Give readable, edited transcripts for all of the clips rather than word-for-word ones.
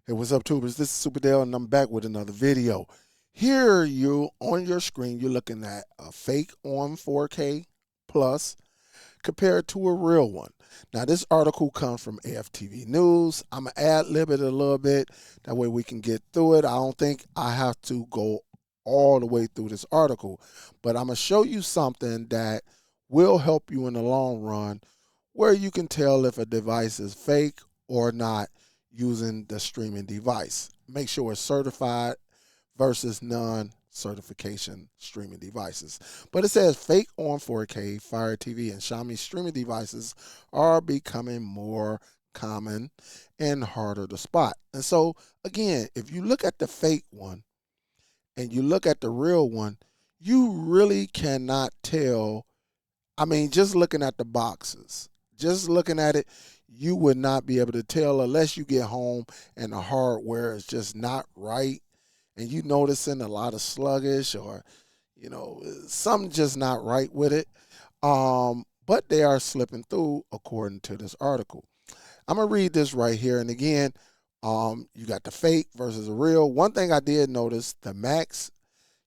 Hey, what's up, tubers? This is Superdell, and I'm back with another video. Here, you on your screen, you're looking at a fake on 4K plus compared to a real one. Now, this article comes from AFTV News. I'm gonna ad lib it a little bit, that way we can get through it. I don't think I have to go all the way through this article, but I'm gonna show you something that will help you in the long run, where you can tell if a device is fake or not using the streaming device. Make sure it's certified versus non-certification streaming devices. But it says fake on 4K, Fire TV, and Xiaomi streaming devices are becoming more common and harder to spot. And so, again, if you look at the fake one and you look at the real one, you really cannot tell. I mean, just looking at the boxes, just looking at it, you would not be able to tell unless you get home and the hardware is just not right and you noticing a lot of sluggish or, something just not right with it. But they are slipping through according to this article. I'm going to read this right here. And again, you got the fake versus the real. One thing I did notice, the Max,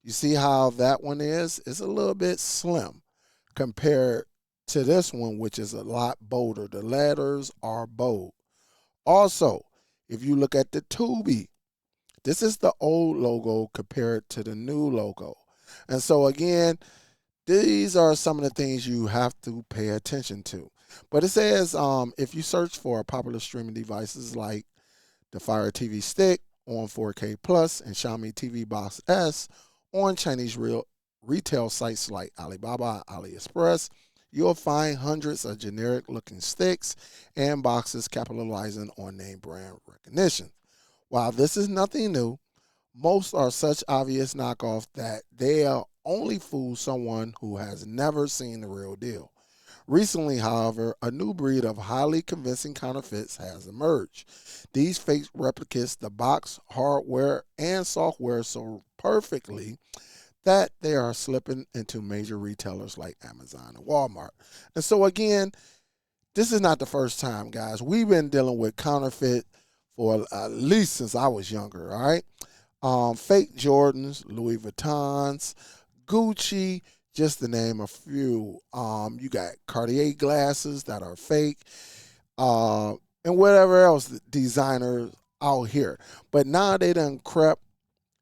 you see how that one is? It's a little bit slim compared to this one, which is a lot bolder. The letters are bold. Also, if you look at the Tubi, this is the old logo compared to the new logo. And so, again, these are some of the things you have to pay attention to. But it says if you search for popular streaming devices like the Fire TV Stick on 4K Plus and Xiaomi TV Box S on Chinese retail sites like Alibaba, AliExpress, you'll find hundreds of generic looking sticks and boxes capitalizing on name brand recognition. While this is nothing new, most are such obvious knockoffs that they'll only fool someone who has never seen the real deal. Recently, however, a new breed of highly convincing counterfeits has emerged. These fake replicas the box, hardware, and software so perfectly that they are slipping into major retailers like Amazon and Walmart. And so, again, this is not the first time, guys. We've been dealing with counterfeit for at least since I was younger, all right? Fake Jordans, Louis Vuittons, Gucci, just to name a few. You got Cartier glasses that are fake, and whatever else designers out here. But now they done crept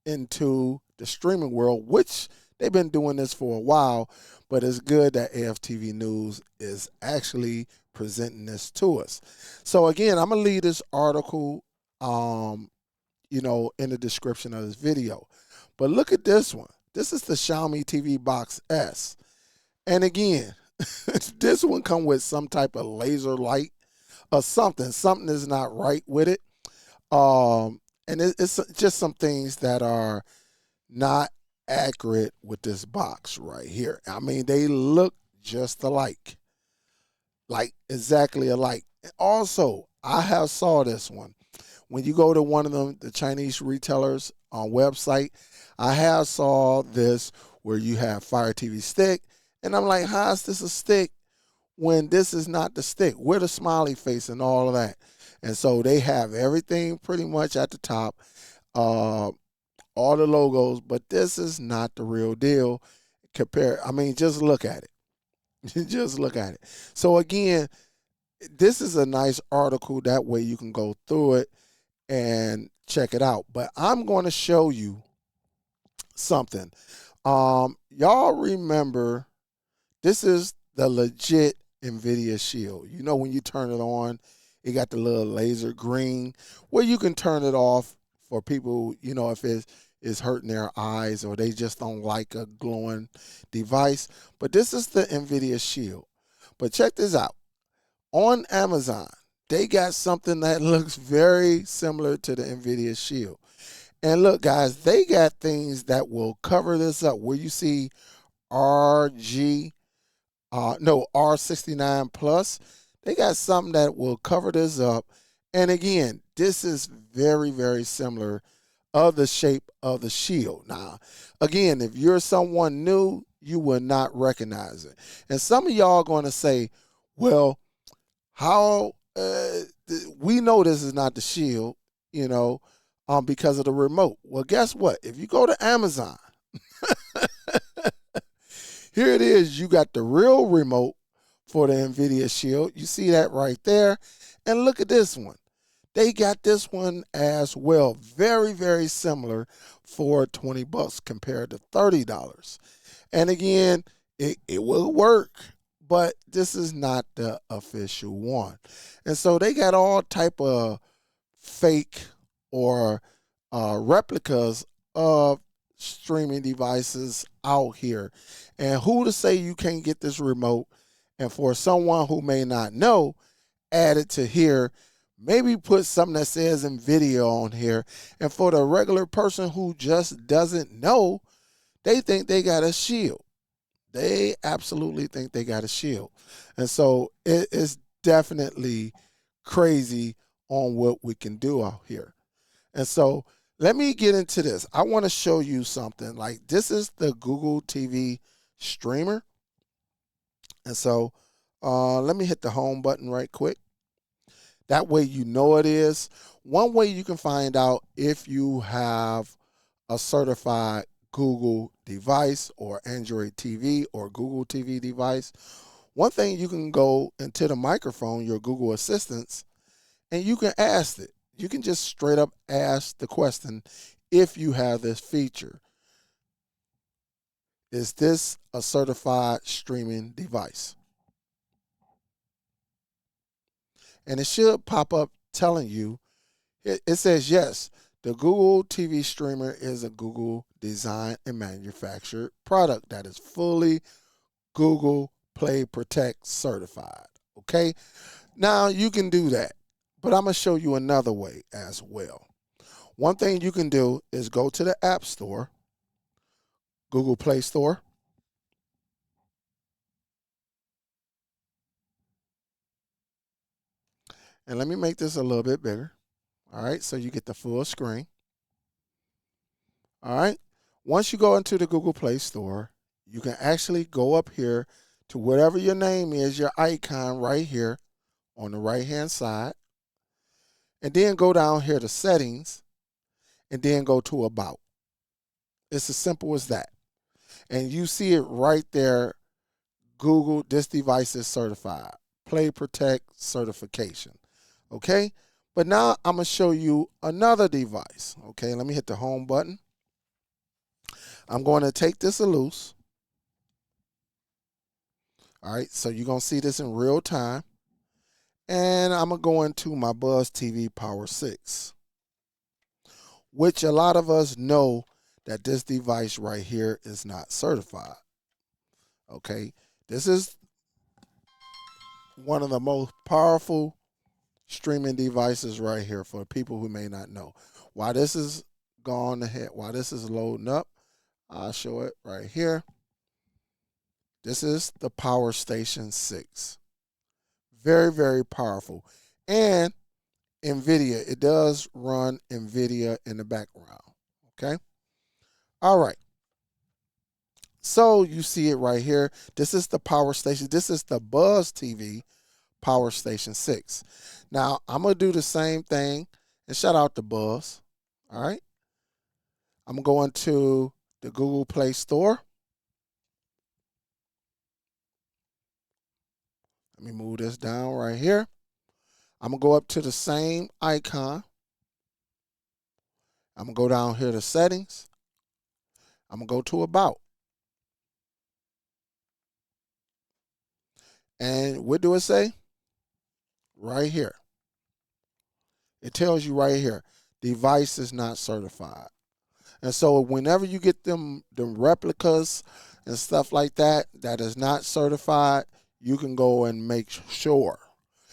into the streaming world, which they've been doing this for a while, but it's good that AFTV News is actually presenting this to us. So again, I'm gonna leave this article, in the description of this video. But look at this one. This is the Xiaomi TV Box S, and again, this one come with some type of laser light or something. Something is not right with it. And it's just some things that are not accurate with this box right here. I mean, they look just alike, like exactly alike. Also, I have saw this one. When you go to one of them, the Chinese retailers on website, I have saw this where you have Fire TV Stick, and I'm like, how is this a stick when this is not the stick? Where the smiley face and all of that? And so they have everything pretty much at the top, all the logos, but this is not the real deal. Just look at it. Just look at it. So again, this is a nice article. That way you can go through it and check it out. But I'm going to show you something. Y'all remember, this is the legit NVIDIA Shield. You know, when you turn it on, it got the little laser green where you can turn it off for people, if it's hurting their eyes or they just don't like a glowing device. But this is the NVIDIA Shield. But check this out. On Amazon, they got something that looks very similar to the NVIDIA Shield. And look, guys, they got things that will cover this up. Where you see R69 Plus, they got something that will cover this up. And again, this is very, very similar of the shape of the shield. Now, again, if you're someone new, you will not recognize it. And some of y'all are going to say, well, how we know this is not the shield. you know, because of the remote. Well, guess what? If you go to Amazon, here it is. You got the real remote for the NVIDIA Shield. You see that right there. And look at this one. They got this one as well. Very, very similar for $20 compared to $30. And again, it will work, but this is not the official one. And so they got all type of fake or replicas of streaming devices out here. And who to say you can't get this remote? And for someone who may not know, add it to here. Maybe put something that says NVIDIA on here. And for the regular person who just doesn't know, they think they got a shield. They absolutely think they got a shield. And so it is definitely crazy on what we can do out here. And so let me get into this. I want to show you something. Like, this is the Google TV streamer. And so let me hit the home button right quick. That way you know it is. One way you can find out if you have a certified Google device or Android TV or Google TV device, one thing, you can go into the microphone, your Google Assistants, and you can ask it. You can just straight up ask the question if you have this feature. Is this a certified streaming device? And it should pop up telling you, it says yes, the Google TV streamer is a Google designed and manufactured product that is fully Google Play Protect certified. Okay, now you can do that, but I'm going to show you another way as well. One thing you can do is go to the App Store, Google Play Store. And let me make this a little bit bigger. All right, so you get the full screen. All right, once you go into the Google Play Store, you can actually go up here to whatever your name is, your icon right here on the right-hand side, and then go down here to Settings, and then go to About. It's as simple as that. And you see it right there, Google, this device is certified. Play Protect certification. Okay? But now I'm going to show you another device. Okay, let me hit the home button. I'm going to take this loose. All right, so you're going to see this in real time. And I'm going to go into my Buzz TV Power 6, which a lot of us know that this device right here is not certified. Okay, this is one of the most powerful streaming devices right here for people who may not know. While this is gone ahead, while this is loading up, I'll show it right here. This is the Power Station 6. Very, very powerful. And NVIDIA, it does run NVIDIA in the background. Okay? All right. So you see it right here. This is the Power Station. This is the Buzz TV Power Station 6. Now, I'm going to do the same thing. And shout out to Buzz. All right? I'm going to the Google Play Store. Let me move this down right here. I'm going to go up to the same icon. I'm going to go down here to Settings. I'm going to go to About. And what do it say? Right here. It tells you right here, device is not certified. And so whenever you get them replicas and stuff like that that is not certified, you can go and make sure.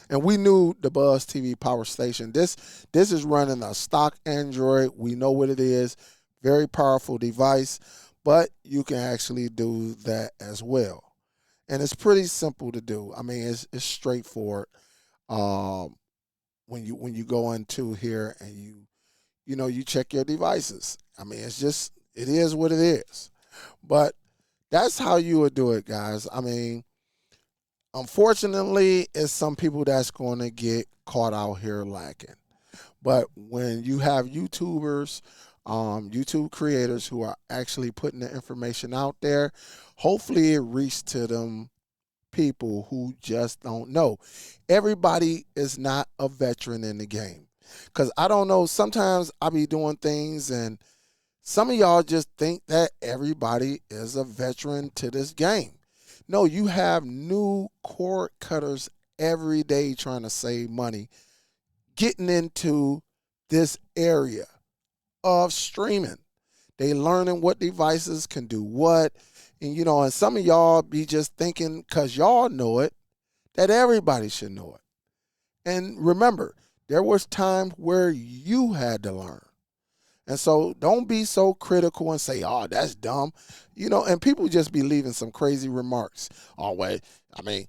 And we knew the Buzz TV Power Station. This is running a stock Android. We know what it is. Very powerful device, but you can actually do that as well. And it's pretty simple to do. I mean, it's straightforward. When you go into here and you check your devices. I mean, it is what it is. But that's how you would do it, guys. I mean, unfortunately, it's some people that's going to get caught out here lacking. But when you have YouTubers, YouTube creators who are actually putting the information out there, hopefully it reaches to them people who just don't know. Everybody is not a veteran in the game. Because I don't know, sometimes I be doing things and some of y'all just think that everybody is a veteran to this game. No, you have new cord cutters every day trying to save money, getting into this area of streaming. They learning what devices can do what. And some of y'all be just thinking because y'all know it, that everybody should know it. And remember, there was time where you had to learn. And so don't be so critical and say, oh, that's dumb. And people just be leaving some crazy remarks. Oh, wait, I mean,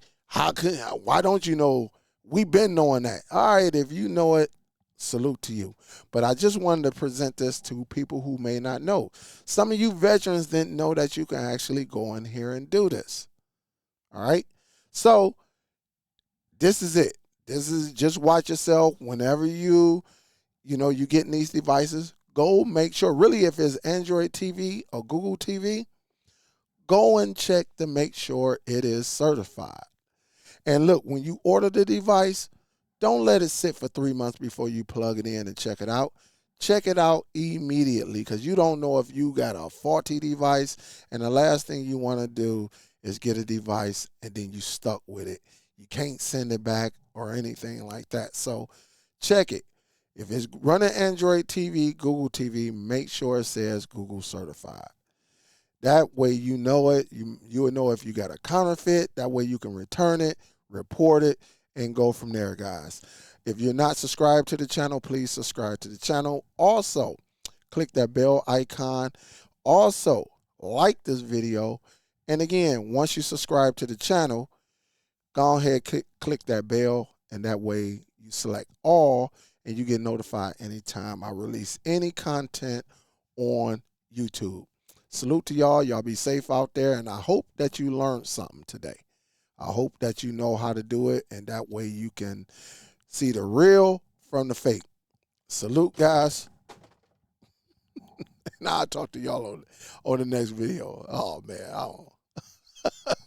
why don't you know? We've been knowing that. All right, if you know it, salute to you. But I just wanted to present this to people who may not know. Some of you veterans didn't know that you can actually go in here and do this. All right. So this is it. This is just watch yourself whenever you getting these devices. Go make sure, really, if it's Android TV or Google TV, go and check to make sure it is certified. And look, when you order the device, don't let it sit for 3 months before you plug it in and check it out. Check it out immediately because you don't know if you got a faulty device. And the last thing you want to do is get a device and then you stuck with it. You can't send it back or anything like that. So check it. If it's running Android TV, Google TV, make sure it says Google certified. That way you know it. You will know if you got a counterfeit. That way you can return it, report it, and go from there, guys. If you're not subscribed to the channel, please subscribe to the channel. Also, click that bell icon. Also, like this video. And again, once you subscribe to the channel, go ahead, click that bell, and that way you select all, and you get notified anytime I release any content on YouTube. Salute to y'all. Y'all be safe out there, and I hope that you learned something today. I hope that you know how to do it, and that way you can see the real from the fake. Salute, guys. Now I'll talk to y'all on the next video. Oh, man. I don't